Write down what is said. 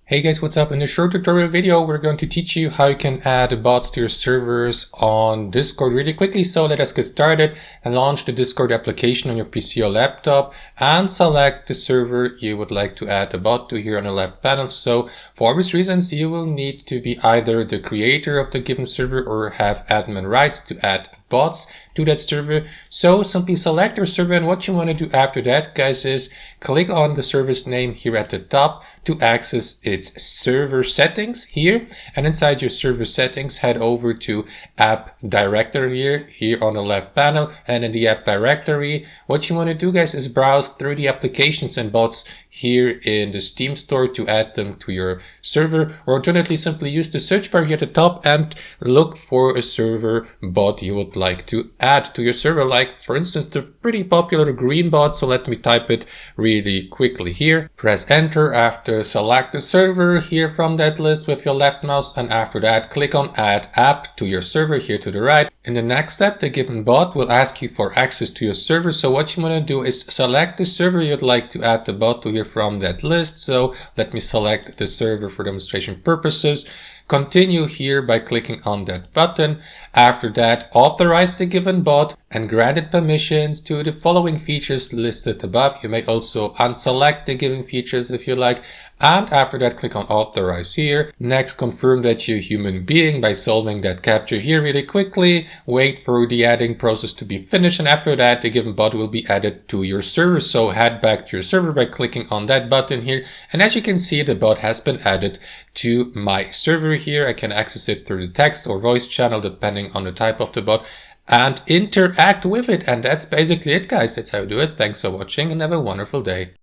Hey guys, what's up? In this short tutorial video, we're going to teach you how you can add bots to your servers on Discord really quickly. So let us get started and launch the Discord application on your PC or laptop and select the server you would like to add a bot to here on the left panel. So for obvious reasons, you will need to be either the creator of the given server or have admin rights to add bots to that server. So simply select your server, and what you want to do after that, guys, is click on the service name here at the top to access its server settings here, and inside your server settings head over to app directory here on the left panel. And in the app directory, what you want to do, guys, is browse through the applications and bots here in the Steam store to add them to your server, or alternatively simply use the search bar here at the top and look for a server bot you would like to add to your server, like for instance the pretty popular green bot. So let me type it really quickly here. Press enter after select the server here from that list with your left mouse, and after that click on add app to your server here to the right. In the next step, the given bot will ask you for access to your server. So what you want to do is select the server you'd like to add the bot to here from that list. So let me select the server for demonstration purposes. Continue here by clicking on that button. After that, authorize the given bot and grant it permissions to the following features listed above. You may also unselect the given features if you like. And after that, click on authorize here. Next, confirm that you're a human being by solving that captcha here really quickly. Wait for the adding process to be finished, and after that, the given bot will be added to your server. So head back to your server by clicking on that button here. And as you can see, the bot has been added to my server here. I can access it through the text or voice channel depending on the type of the bot, and interact with it. And that's basically it, guys. That's how you do it. Thanks for watching and have a wonderful day.